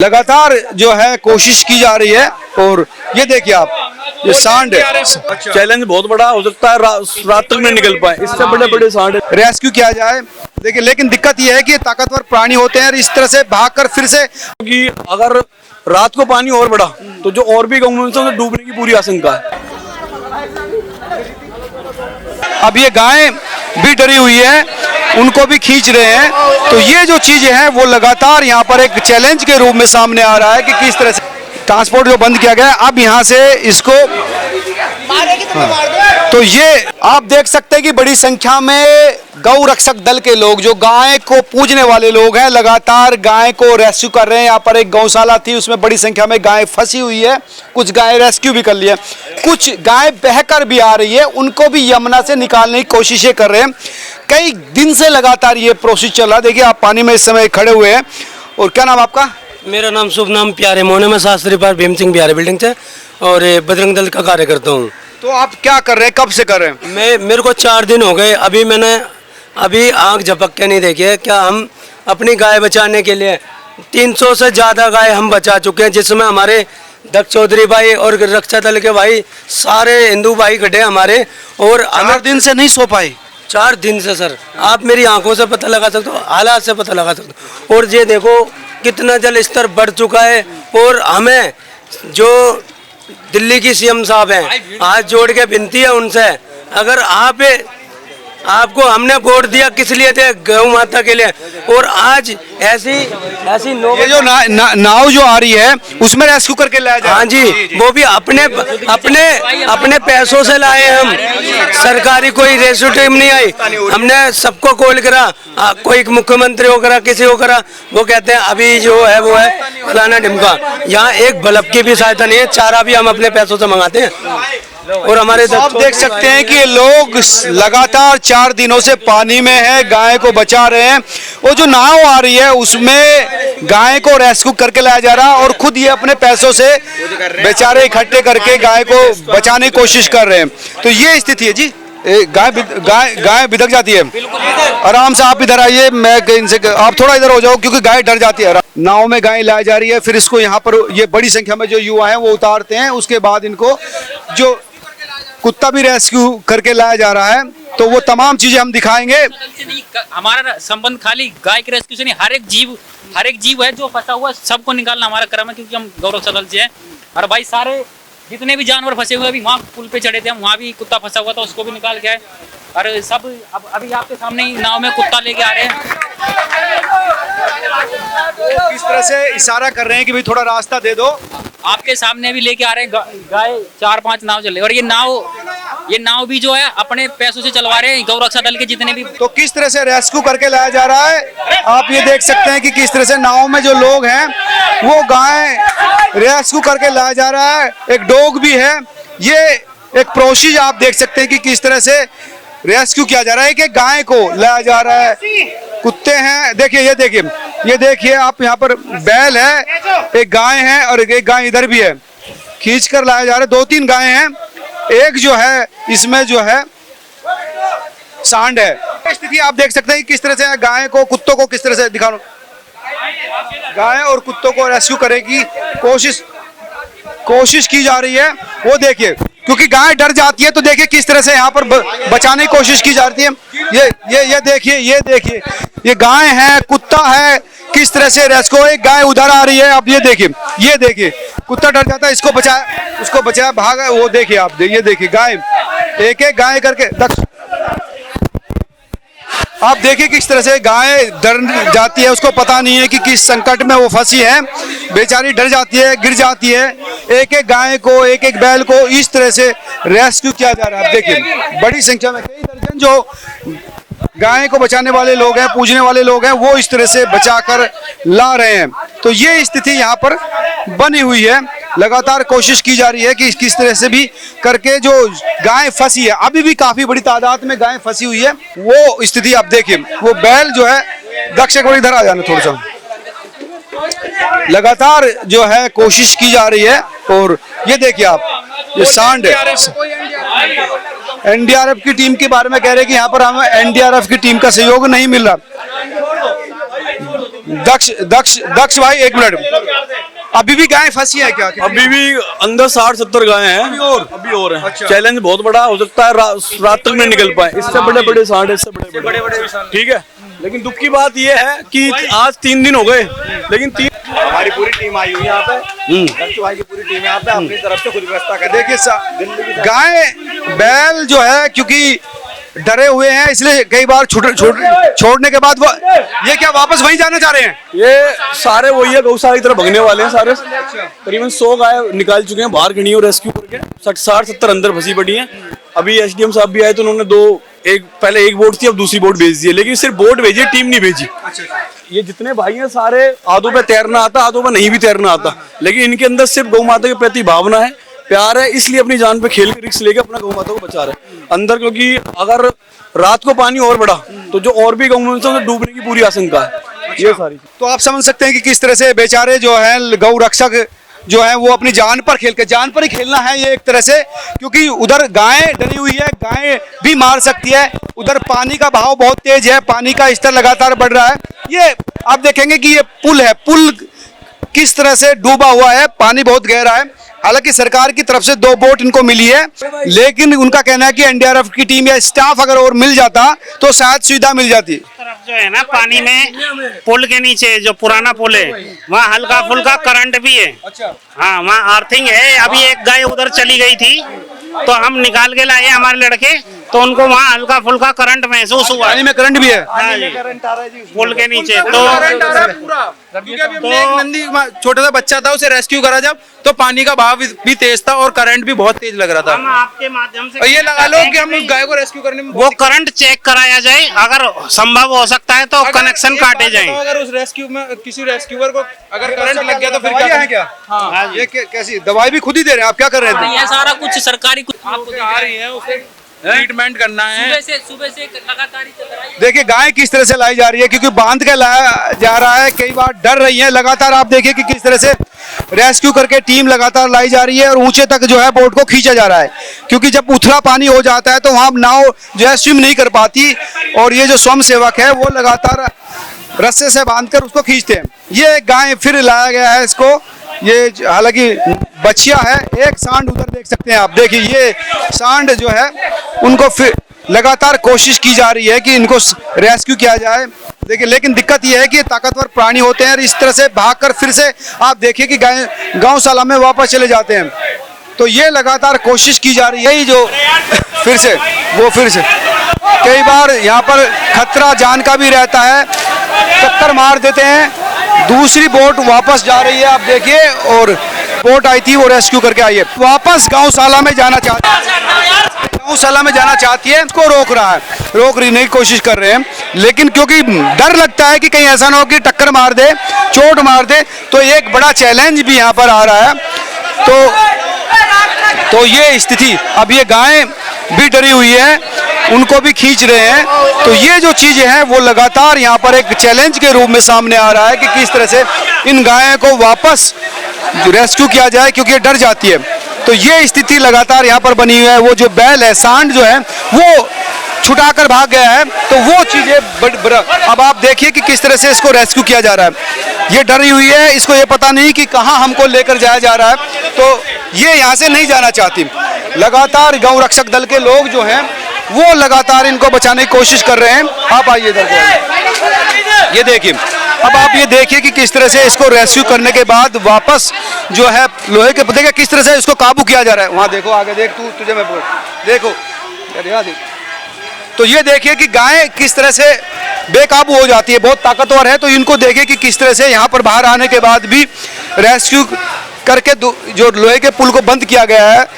लगातार जो है कोशिश की जा रही है और ये देखिए आप ये सांड है। चैलेंज बहुत बड़ा हो सकता है, रात तक नहीं निकल पाए, इससे बड़े बड़े सांड रेस्क्यू किया जाए। देखिए लेकिन दिक्कत ये है कि ताकतवर प्राणी होते हैं और इस तरह से भागकर फिर से कि अगर रात को पानी और बढ़ा तो जो और भी गाँव में डूबने की पूरी आशंका है। अब ये गायें भी डरी हुई है, उनको भी खींच रहे हैं। तो ये जो चीजें हैं वो लगातार यहाँ पर एक चैलेंज के रूप में सामने आ रहा है कि किस तरह से ट्रांसपोर्ट जो बंद किया गया है, अब यहाँ से इसको तो ये आप देख सकते हैं कि बड़ी संख्या में गौ रक्षक दल के लोग जो गाय को पूजने वाले लोग हैं लगातार गाय को रेस्क्यू कर रहे हैं। यहाँ पर एक गौशाला थी, उसमें बड़ी संख्या में गाय फंसी हुई है, कुछ गाय रेस्क्यू भी कर ली है, कुछ गाय बहकर भी आ रही है, उनको भी यमुना से निकालने की कोशिशें कर रहे हैं। कई दिन से लगातार ये प्रोसेस चल रहा है। देखिए आप पानी में इस समय खड़े हुए हैं। और क्या नाम आपका? मेरा नाम शुभ नाम प्यारे मोने, मैं शास्त्री पार्क भीम सिंह बिहारी बिल्डिंग से और बजरंग दल का कार्य करता हूँ। तो आप क्या कर रहे हैं, कब से कर रहे हैं? मेरे को 4 दिन हो गए, अभी आँख झपक के नहीं देखी है। क्या हम अपनी गाय बचाने के लिए 300 से ज़्यादा गाय हम बचा चुके हैं, जिसमें हमारे दक्ष चौधरी भाई और रक्षा दल के भाई सारे हिंदू भाई खड़े हमारे। और 4 दिन से नहीं सो पाए? 4 दिन से सर, आप मेरी आंखों से पता लगा सकते हो, हालात से पता लगा सकते हो। और ये देखो कितना जल स्तर बढ़ चुका है। और हमें जो दिल्ली की सीएम साहब हैं, हाथ जोड़ के विनती है उनसे, अगर आपको हमने वोट दिया किस लिए थे? गौ माता के लिए। और आज ऐसी ये जो नाव जो आ रही है उसमें रेस्क्यू करके लाया जाए। हाँ जी, वो भी अपने पैसों से लाए हम, सरकारी कोई रेस्क्यू टीम नहीं आई। हमने सबको कॉल करा, कोई मुख्यमंत्री हो करा, किसी हो करा, वो कहते हैं अभी जो है वो है फलाना ढिमका। यहाँ एक बल्ब की भी सहायता नहीं है, चारा भी हम अपने पैसों से मंगाते हैं। और हमारे आप देख सकते हैं कि ये लोग लगातार 4 दिनों से पानी में है, गाय को बचा रहे हैं। वो जो नाव आ रही है उसमें गाय को रेस्क्यू करके लाया जा रहा है और खुद ये अपने पैसों से बेचारे इकट्ठे करके गाय को बचाने की कोशिश कर रहे हैं। तो ये स्थिति है जी। गाय बिदक जाती है। आराम से आप इधर आइए, मैं इनसे आप थोड़ा इधर हो जाओ क्योंकि गाय डर जाती है। नाव में गाय लाई जा रही है, फिर इसको यहाँ पर ये बड़ी संख्या में जो युवा हैं वो उतारते हैं। उसके बाद इनको जो कुत्ता भी रेस्क्यू करके लाया जा रहा है। तो वो तमाम चीजें हम दिखाएंगे। हमारा संबंध खाली गाय के रेस्क्यू से नहीं, हर एक जीव है जो फंसा हुआ, सबको निकालना हमारा क्रम है, क्योंकि हम गौरव सदल से हैं। और भाई सारे जितने भी जानवर फंसे हुए, अभी वहाँ पुल पे चढ़े थे हम, वहाँ भी कुत्ता फंसा हुआ था, उसको भी निकाल के आए। और सब अभी आपके सामने ही नाव में कुत्ता लेके आ रहे हैं। तो किस तरह से इशारा कर रहे हैं कि भाई थोड़ा रास्ता दे दो। आपके सामने भी लेके आ रहे हैं गाय, 4-5 नाव चल रही है। और ये नाव भी जो है अपने पैसों से चलवा रहे हैं गौ रक्षा दल के जितने भी। तो किस तरह से रेस्क्यू करके लाया जा रहा है, आप ये देख सकते हैं कि किस तरह से नाव में जो लोग हैं वो गाय रेस्क्यू करके लाया जा रहा है। एक डॉग भी है। ये एक प्रोसेस आप देख सकते हैं कि किस तरह से रेस्क्यू किया जा रहा है। एक गाय को लाया जा रहा है, कुत्ते हैं। देखिए ये देखिए आप, यहाँ पर बैल है, एक गाय है और एक गाय इधर भी है, खींच कर लाया जा रहा है। 2-3 गाय हैं, एक जो है इसमें जो है सांड है। स्थिति आप देख सकते हैं कि किस तरह से गाय को, कुत्तों को किस तरह से दिखाओ, गाय और कुत्तों को रेस्क्यू करने की कोशिश की जा रही है। वो देखिए क्योंकि गाय डर जाती है, तो देखिए किस तरह से यहाँ पर बचाने की कोशिश की जाती है। ये देखिए ये गाय है, कुत्ता है, किस तरह से रेस्क्यू। एक गाय उधर आ रही है, अब ये देखिए कुत्ता डर जाता है, उसको बचाया भागा। वो देखिए आप, ये देखिए गाय, एक गाय करके आप देखिए किस तरह से गाय डर जाती है, उसको पता नहीं है कि किस संकट में वो फंसी है, बेचारी डर जाती है, गिर जाती है। एक गाय को, एक बैल को इस तरह से रेस्क्यू किया जा रहा है। आप देखिए बड़ी संख्या में कई दर्जन जो गाय को बचाने वाले लोग हैं, पूजने वाले लोग हैं, वो इस तरह से बचाकर ला रहे हैं। तो ये स्थिति यहाँ पर बनी हुई है। लगातार कोशिश की जा रही है कि किस तरह से भी करके जो गाय फंसी है, अभी भी काफी बड़ी तादाद में गाय फंसी हुई है, वो स्थिति आप देखिए। वो बैल जो है, दक्ष एक बार इधर आ जाना थोड़ा सा। लगातार जो है कोशिश की जा रही है। और ये देखिए आप, ये सांड है। एनडीआरएफ की टीम के बारे में कह रहे हैं कि यहाँ पर हमें एनडीआरएफ की टीम का सहयोग नहीं मिल रहा। दक्ष भाई एक मिनट, अभी भी गायें फंसी है क्या? अभी भी अंदर 60-70 गायें हैं, अभी और हैं। चैलेंज बहुत बड़ा हो सकता है, रात तक नहीं निकल पाए। इससे बड़े बड़े सांड, इससे बड़े बड़े, ठीक है। लेकिन दुख की बात यह है कि आज 3 दिन हो गए, लेकिन हमारी पूरी टीम आई हुई है यहाँ पे, रक्षु भाई की पूरी टीम यहाँ पे अपनी तरफ से खुद व्यवस्था कर। देखिए गाय बैल जो है क्योंकि डरे हुए हैं, इसलिए कई बार छोड़ने के बाद वो ये क्या वापस वहीं जाना चाह रहे हैं? ये सारे वही है, गौशाला की तरफ भगने वाले हैं सारे। करीबन 100 गाय निकाल चुके हैं बाहर, गणी और रेस्क्यू करके 60-70 अंदर फंसी पड़ी हैं। अभी एसडीएम साहब भी आए तो उन्होंने पहले एक बोट थी, अब दूसरी बोट भेज दी है, लेकिन सिर्फ बोट भेजी, टीम नहीं भेजी। ये जितने भाई हैं सारे, आधों पे तैरना आता, आधों पे नहीं भी तैरना आता, लेकिन इनके अंदर सिर्फ गौ माता के प्रति भावना है, प्यार है, इसलिए अपनी जान पे खेल के रिस्क लेके अपना गौ माता को बचा रहे हैं अंदर। क्योंकि अगर रात को पानी और बढ़ा तो जो और भी गौ माता है डूबने की पूरी आशंका है। ये सारी तो आप समझ सकते हैं कि किस तरह से बेचारे जो हैं गौ रक्षक जो है वो अपनी जान पर जान पर ही खेलना है ये एक तरह से, क्योंकि उधर गायें डरी हुई है, गायें भी मार सकती है, उधर पानी का बहाव बहुत तेज है, पानी का स्तर लगातार बढ़ रहा है। ये आप देखेंगे कि ये पुल है, पुल किस तरह से डूबा हुआ है, पानी बहुत गहरा है। हालांकि सरकार की तरफ से 2 बोट इनको मिली है, लेकिन उनका कहना है कि एनडीआरएफ की टीम या स्टाफ अगर और मिल जाता तो शायद सुविधा मिल जाती। तरफ जो है ना पानी में पुल के नीचे जो पुराना पुल है वहाँ हल्का फुल्का करंट भी है। अच्छा। हाँ, वहाँ अर्थिंग है। अभी एक गाय उधर चली गई थी तो हम निकाल के लाए हमारे लड़के, तो उनको वहाँ हल्का फुल्का करंट महसूस हुआ। पानी में करंट भी है? हाँ जी, पुल के नीचे। तो क्योंकि अभी हमने एक नंदी छोटा सा बच्चा था, उसे रेस्क्यू करा जब, तो पानी का बहाव भी तेज था और करंट भी बहुत तेज लग रहा था। हम आपके माध्यम से और ये लगा लो कि हम उस गाय को रेस्क्यू करने में वो करंट चेक कराया जाए, अगर संभव हो सकता है तो कनेक्शन काटे जाए। अगर उस रेस्क्यू में किसी रेस्क्यूअर को अगर करंट लग गया तो फिर दवाइयाँ हैं क्या? हाँ, ये कैसी दवाई भी खुद ही दे रहे हैं? आप क्या कर रहे थे? ये सारा कुछ सरकारी कुछ आपको आ रही है, उसे ट्रीटमेंट करना है। सुबह से लगातार ही चल रहा है। देखिए गाय किस तरह से लाई जा रही है, क्योंकि बांध के लाया जा रहा है, कई बार डर रही है लगातार। आप देखिए कि किस तरह से रेस्क्यू करके टीम लगातार लाई जा रही है और ऊंचे तक जो है बोट को खींचा जा रहा है, क्योंकि जब उथला पानी हो जाता है तो वहाँ नाव जो है स्विम नहीं कर पाती, और ये जो स्वयं सेवक है वो लगातार रस्से से बांधकर उसको खींचते हैं। ये गाय फिर लाया गया है इसको, ये हालांकि बच्चिया है, एक सांड उधर देख सकते हैं आप। देखिए ये सांड जो है उनको फिर लगातार कोशिश की जा रही है कि इनको रेस्क्यू किया जाए। देखिए लेकिन दिक्कत ये है कि ये ताकतवर प्राणी होते हैं और इस तरह से भागकर फिर से आप देखिए कि गौशाला में वापस चले जाते हैं। तो ये लगातार कोशिश की जा रही है, जो फिर से कई बार यहाँ पर खतरा जान का भी रहता है, टक्कर मार देते हैं। दूसरी बोट वापस जा रही है, आप देखिए, और बोट आई थी वो रेस्क्यू करके आई है, वापस गौशाला में जाना चाहती है, इसको रोक रही कोशिश कर रहे हैं, लेकिन क्योंकि डर लगता है कि कहीं ऐसा ना हो कि टक्कर मार दे, चोट मार दे, तो एक बड़ा चैलेंज भी यहाँ पर आ रहा है। तो ये स्थिति, अब ये गायें भी डरी हुई है, उनको भी खींच रहे हैं। तो ये जो चीजें हैं वो लगातार यहाँ पर एक चैलेंज के रूप में सामने आ रहा है कि किस तरह से इन गायों को वापस रेस्क्यू किया जाए, क्योंकि ये डर जाती है। तो ये स्थिति लगातार यहाँ पर बनी हुई है। वो जो बैल है, सांड जो है वो छुटाकर भाग गया है, तो वो चीजें अब आप देखिए कि किस तरह से इसको रेस्क्यू किया जा रहा है। ये डरी हुई है, इसको ये पता नहीं कि कहाँ हमको लेकर जाया जा रहा है, तो ये यहाँ से नहीं जाना चाहती। लगातार गौ रक्षक दल के लोग जो हैं वो लगातार इनको बचाने की कोशिश कर रहे हैं। आप आइए इधर, ये देखिए, अब आप ये देखिए कि किस तरह से इसको रेस्क्यू करने के बाद वापस जो है लोहे के, देखिए किस तरह से इसको काबू किया जा रहा है। वहाँ देखो, आगे देख, तुझे मैं देखो, तो ये देखिए कि गाय किस तरह से बेकाबू हो जाती है, बहुत ताकतवर है। तो इनको देखिए कि किस तरह से यहाँ पर बाहर आने के बाद भी रेस्क्यू करके जो लोहे के पुल को बंद किया गया है,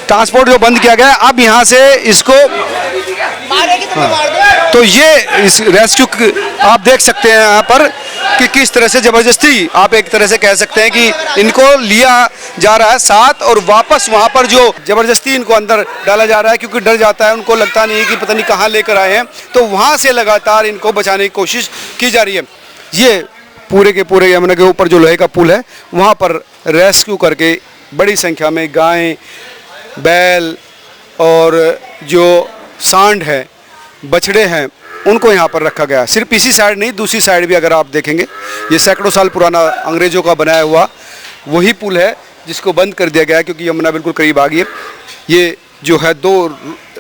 ट्रांसपोर्ट जो बंद किया गया है, अब यहाँ से इसको तो ये इस रेस्क्यू आप देख सकते हैं यहाँ पर कि किस तरह से जबरदस्ती, आप एक तरह से कह सकते हैं कि इनको लिया जा रहा है साथ, और वापस वहाँ पर जो जबरदस्ती इनको अंदर डाला जा रहा है, क्योंकि डर जाता है, उनको लगता नहीं कि पता नहीं कहाँ लेकर आए हैं, तो वहाँ से लगातार इनको बचाने की कोशिश की जा रही है। ये पूरे के पूरे यमुना के ऊपर जो लोहे का पुल है वहाँ पर रेस्क्यू करके बड़ी संख्या में गायें, बैल और जो सांड है, बछड़े हैं, उनको यहाँ पर रखा गया। सिर्फ इसी साइड नहीं, दूसरी साइड भी अगर आप देखेंगे, ये सैकड़ों साल पुराना अंग्रेजों का बनाया हुआ वही पुल है जिसको बंद कर दिया गया है क्योंकि यमुना बिल्कुल करीब आ गई है। ये जो है दो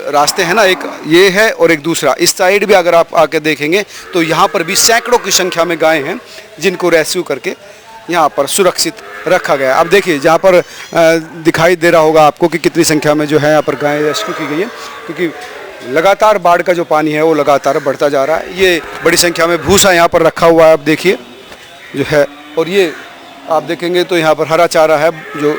रास्ते हैं ना, एक ये है और एक दूसरा। इस साइड भी अगर आप आके देखेंगे तो यहाँ पर भी सैकड़ों की संख्या में गायें हैं जिनको रेस्क्यू करके यहाँ पर सुरक्षित रखा गया है। अब देखिए जहाँ पर दिखाई दे रहा होगा आपको कि कितनी संख्या में जो है यहाँ पर गायें रेस्क्यू की गई है, क्योंकि लगातार बाढ़ का जो पानी है वो लगातार बढ़ता जा रहा है। ये बड़ी संख्या में भूसा यहाँ पर रखा हुआ है, आप देखिए जो है। और ये आप देखेंगे तो यहाँ पर हरा चारा है, जो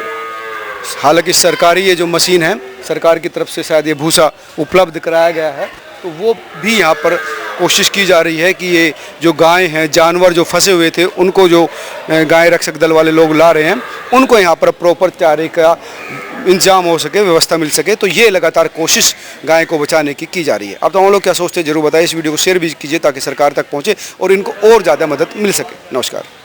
हालांकि सरकारी ये जो मशीन है सरकार की तरफ से शायद ये भूसा उपलब्ध कराया गया है, तो वो भी यहाँ पर कोशिश की जा रही है कि ये जो गाय हैं, जानवर जो फंसे हुए थे, उनको जो गाय रक्षक दल वाले लोग ला रहे हैं उनको यहाँ पर प्रॉपर चारे का इंतजाम हो सके, व्यवस्था मिल सके। तो ये लगातार कोशिश गाय को बचाने की जा रही है। अब तो हम लोग क्या सोचते हैं जरूर बताएं, इस वीडियो को शेयर भी कीजिए ताकि सरकार तक पहुँचे और इनको और ज़्यादा मदद मिल सके। नमस्कार।